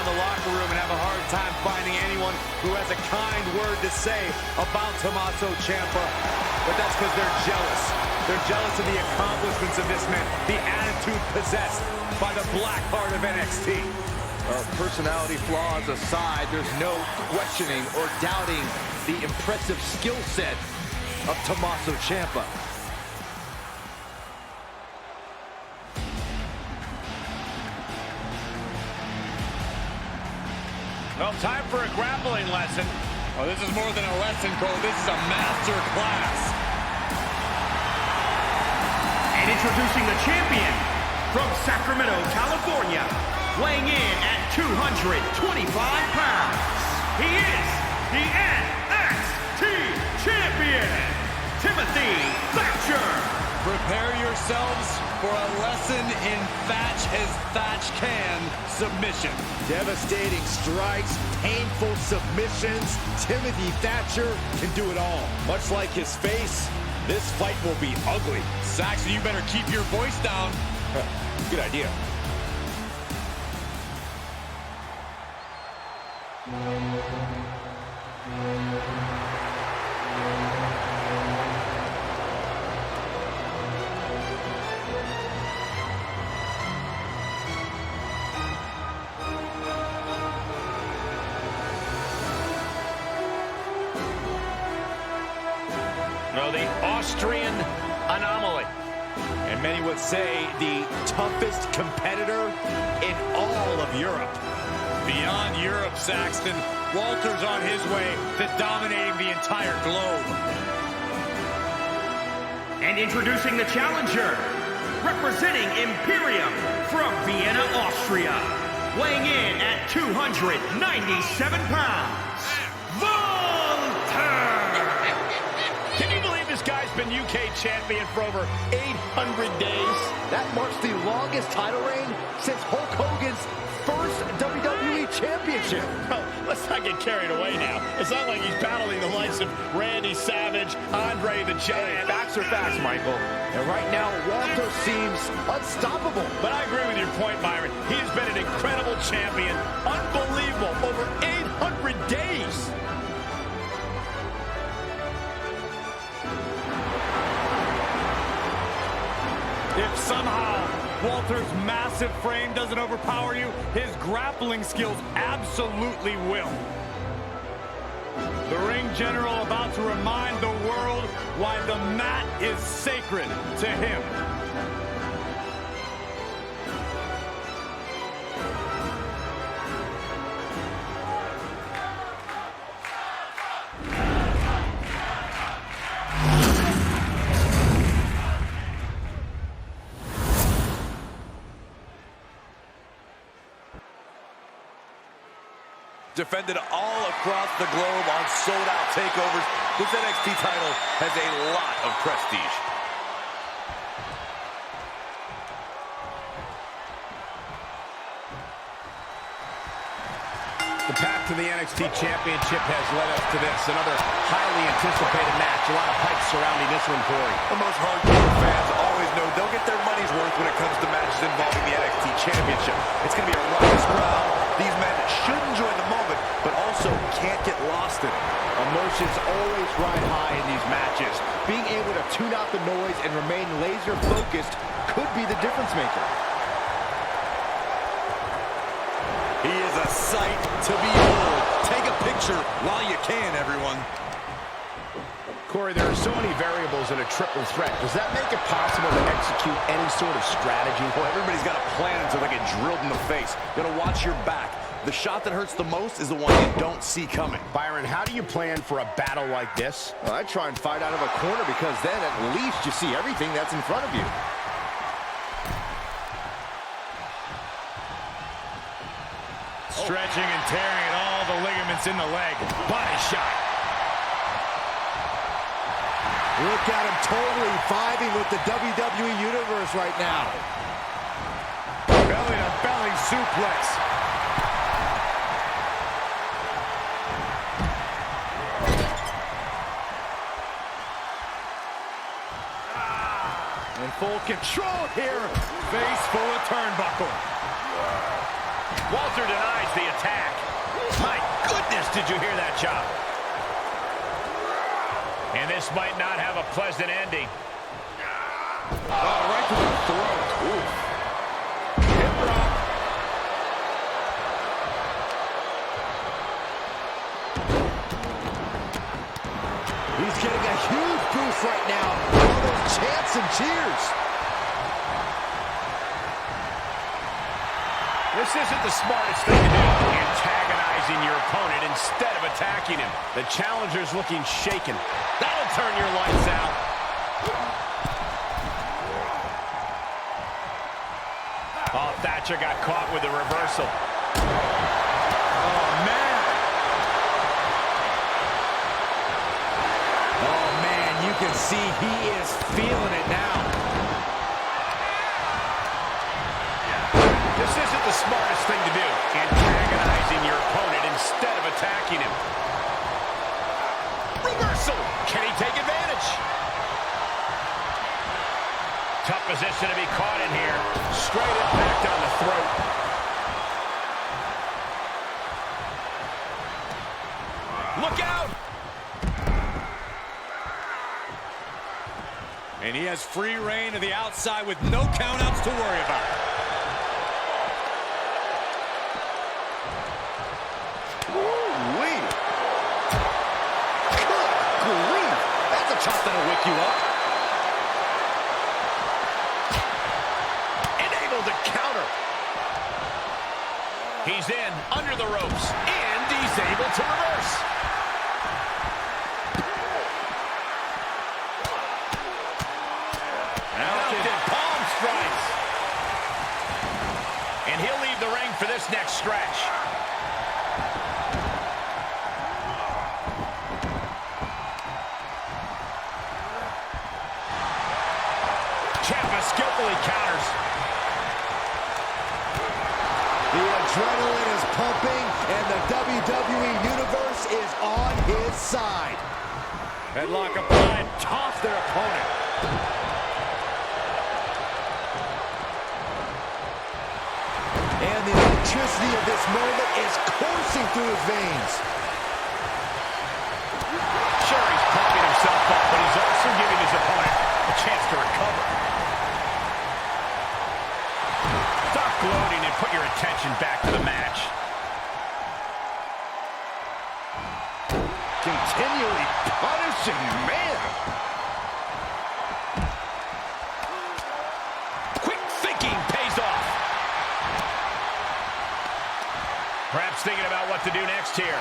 around the locker room and have a hard time finding anyone who has a kind word to say about Tommaso Ciampa. But that's because they're jealous. They're jealous of the accomplishments of this man, the attitude possessed by the black heart of NXT. Personality flaws aside, there's no questioning or doubting the impressive skill set of Tommaso Ciampa. Well, time for a grappling lesson. Oh, this is more than a lesson, Cole. This is a master class. And introducing the champion from Sacramento, California, weighing in at 225 pounds. He is the NXT champion, Timothy Thatcher. Prepare yourselves for a lesson in Thatch as Thatch can submission. Devastating strikes, painful submissions. Timothy Thatcher can do it all. Much like his face, this fight will be ugly. Saxon, you better keep your voice down. Good idea. Well, the Austrian anomaly. And many would say the toughest competitor in all of Europe. Beyond Europe, Saxton, Walter's on his way to dominating the entire globe. And introducing the challenger, representing Imperium from Vienna, Austria, weighing in at 297 pounds, Walter! Can you believe this guy's been UK champion for over 800 days? That marks the longest title reign since Hulk Hogan's first WWE Championship. Well, let's not get carried away now. It's not like he's battling the likes of Randy Savage, Andre the Giant. Facts are facts, Michael. And right now, Walter seems unstoppable. But I agree with your point, Byron. He has been an incredible champion. Unbelievable. Over 800 days. If somehow Walter's massive frame doesn't overpower you, his grappling skills absolutely will. The ring general about to remind the world why the mat is sacred to him. Defended all across the globe on sold-out takeovers, this NXT title has a lot of prestige. The path to the NXT Championship has led us to this. Another highly anticipated match. A lot of hype surrounding this one, Corey. The most hardcore fans always know they'll get their money's worth when it comes to matches involving the NXT Championship. It's going to be a ruckus crowd. These men should enjoy the moment, but also can't get lost in it. Emotions always ride high in these matches. Being able to tune out the noise and remain laser focused could be the difference maker. He is a sight to behold. Take a picture while you can, everyone. Corey, there are so many variables in a triple threat. Does that make it possible to execute any sort of strategy? Well, everybody's got a plan until they get drilled in the face. You gotta watch your back. The shot that hurts the most is the one you don't see coming. Byron, how do you plan for a battle like this? Well, I try and fight out of a corner because then at least you see everything that's in front of you. Stretching and tearing at all the ligaments in the leg. Body shot. Look at him totally vibing with the WWE Universe right now. Belly-to-belly suplex. In full control here. Face full of turnbuckle. Walter denies the attack. My goodness, did you hear that chop? And this might not have a pleasant ending. Oh, right to the throat. Ooh. Hip drop. He's getting a huge boost right now. All those chants and cheers. This isn't the smartest thing to do, antagonizing your opponent instead of attacking him. The challenger's looking shaken. That'll turn your lights out. Oh, Thatcher got caught with a reversal. Oh, man. Oh, man, you can see he is feeling it now. This isn't the smartest thing to do, antagonizing your opponent instead of attacking him. Reversal! Can he take advantage? Tough position to be caught in here. Straight impact on the throat. Look out! And he has free reign to the outside with no countouts to worry about. Ooh-wee. Good grief. That's a chop that'll wake you up. Able to counter. He's in, under the ropes, and he's able to reverse. Mounted palm strikes. And he'll leave the ring for this next stretch. Ciampa skillfully counters. The adrenaline is pumping, and the WWE Universe is on his side. Headlock applied, toss their opponent. And the electricity of this moment is coursing through his veins. Sure, he's pumping himself up, but he's also giving his opponent a chance to recover. Stop gloating and put your attention back to the match. Continually punishing, man. Quick thinking pays off. Perhaps thinking about what to do next here.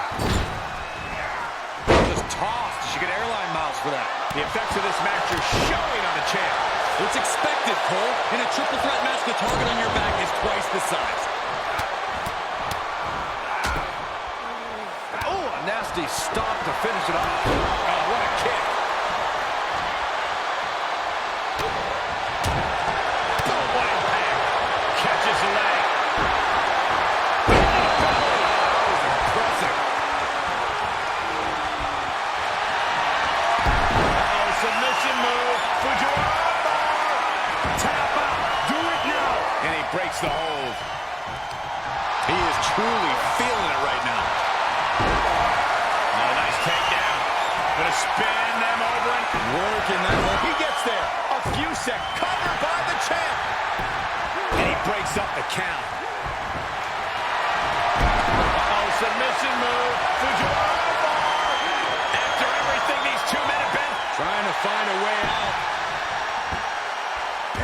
Just tossed. She get airline miles for that. The effects of this match are showing on the champ. It's expected, Cole. In a triple threat match, the target on your back is twice the size. Oh, a nasty stop to finish it off. Oh, what a kick. Oh, what impact. Catches the leg. That was impressive. Oh, submission move. Fujiwara. Tap out. Do it now. And he breaks the hold. He is truly feeling it right now. Oh, nice takedown. Gonna spin them over and Working that one. he gets there. A few seconds. Covered by the champ. And he breaks up the count. Uh-oh, submission move. Fujiwara bar. After everything these two men have been. Trying to find a way out.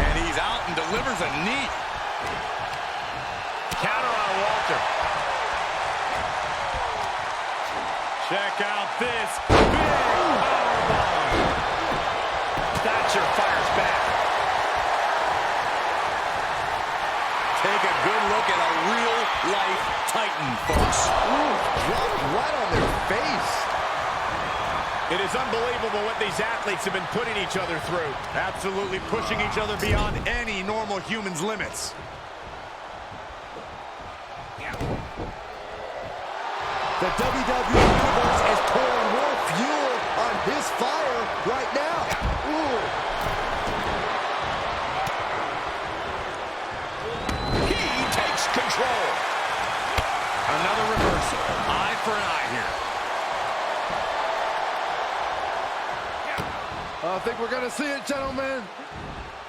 And he's out and delivers a knee. Counter on Walter. Check out this big powerbomb. Thatcher fires back. Take a good look at a real-life Titan, folks. Ooh, dropped right on their face. It is unbelievable what these athletes have been putting each other through. Absolutely pushing each other beyond any normal human's limits. The WWE Universe is pouring more fuel on his fire right now. Ooh. He takes control. Another reversal. Eye for an eye here. I think we're gonna see it, gentlemen.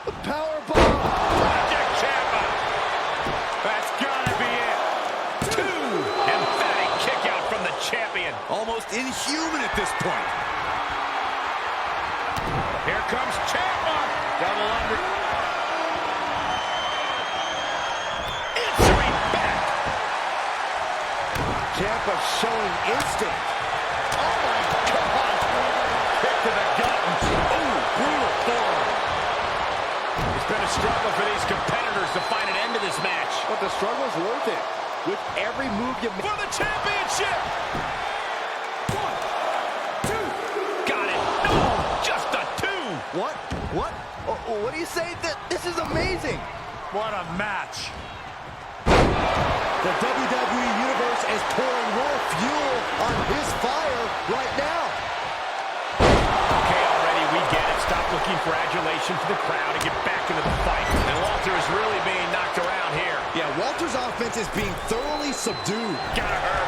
The power bomb. Project Ciampa. That's gotta be it. 2. Emphatic kick out from the champion. Almost inhuman at this point. Here comes Ciampa. Double under. Answering back. Ciampa showing instinct. Oh my God. Kick to the gut. Ooh, brutal form. It's been a struggle for these competitors to find an end to this match. But the struggle's worth it. With every move you make. For the championship. 1, 2. Got it. No, just a 2. What? What? What do you say? This is amazing. What a match. The WWE Universe is pouring more fuel on his fire right now. Okay, already, we get it. Stop looking for adulation for the crowd and get back into the fight. And Walter is really being knocked around here. Yeah, Walter's offense is being thoroughly subdued. Gotta hurt.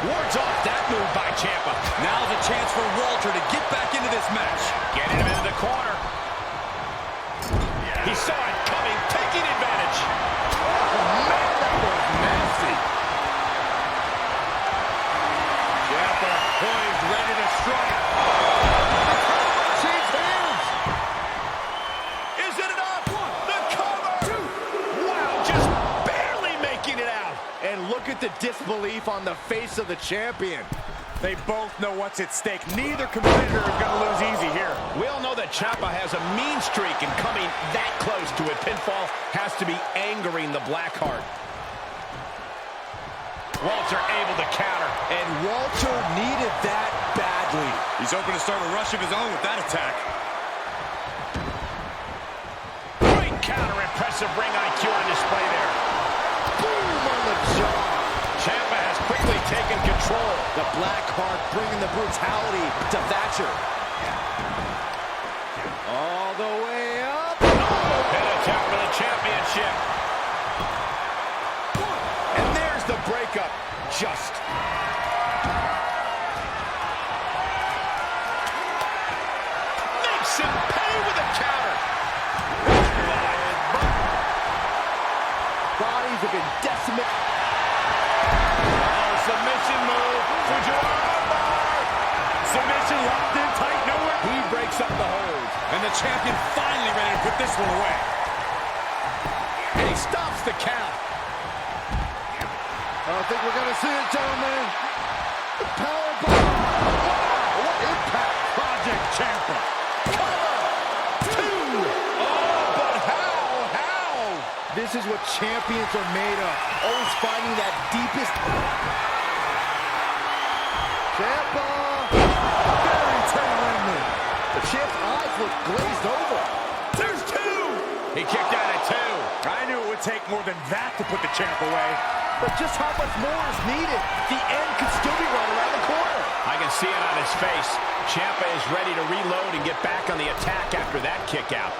Wards off that move by Ciampa. Now's a chance for Walter to get back into this match. Getting him into the corner. He saw it coming, taking advantage. Man, that was nasty. Ciampa poised, ready to strike. Change hands. Is it enough? The cover. 2. Wow, just barely making it out. And look at the disbelief on the face of the champion. They both know what's at stake. Neither competitor is going to lose easy here. We all know that Ciampa has a mean streak, and coming that close to a pinfall has to be angering the Blackheart. Walter able to counter. And Walter needed that badly. He's hoping to start a rush of his own with that attack. Great counter, impressive ring IQ on display there. Boom on the jaw. Ciampa has quickly taken control. The Blackheart bringing the brutality to Thatcher. All the way up. And attack for the championship. And there's the breakup. Just. Makes him pay with a counter. Bodies have been decimated. Submission move. Submission locked in tight, nowhere. He breaks up the hold. And the champion finally ready to put this one away. And he stops the count. I think we're going to see it, gentlemen. The power bomb. Wow, what impact. Project Ciampa. Cover. 2. Oh, but how? This is what champions are made of. Always finding that deepest. Ciampa. Very tail-ending. The champ's eyes look glazed over. There's 2. He kicked out at 2. I knew it would take more than that to put the champ away. But just how much more is needed? The end could still be right around the corner. I can see it on his face. Ciampa is ready to reload and get back on the attack after that kick out.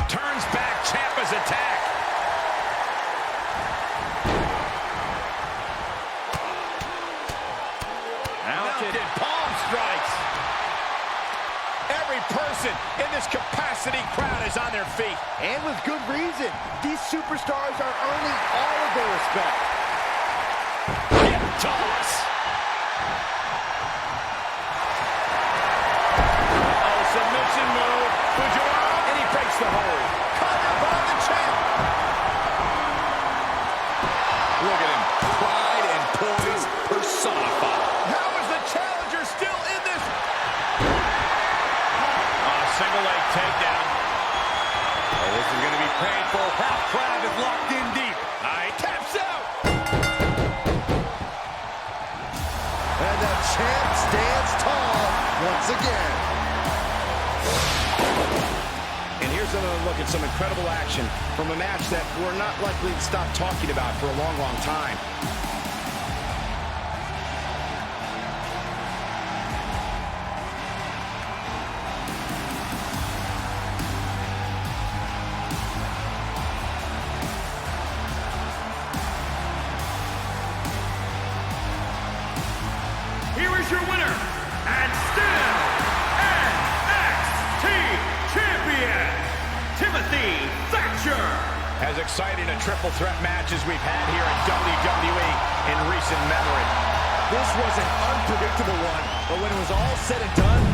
Turns back Ciampa's attack. Mounted palm strikes. Every person in this capacity crowd is on their feet. And with good reason. These superstars are earning all of their respect. Hip toss. Oh, submission move. And he breaks the hold. Cover by the champ. Look at him. Pride and poise personified. How is the challenger still in this? Single leg takedown. Oh, this is going to be painful. Half crowd is locked in deep. He taps out. And the champ stands tall once again. And here's another look at some incredible action from a match that we're not likely to stop talking about for a long, long time. your winner, and still NXT Champion, Timothy Thatcher. As exciting a triple threat match as we've had here at WWE in recent memory. This was an unpredictable one, but when it was all said and done,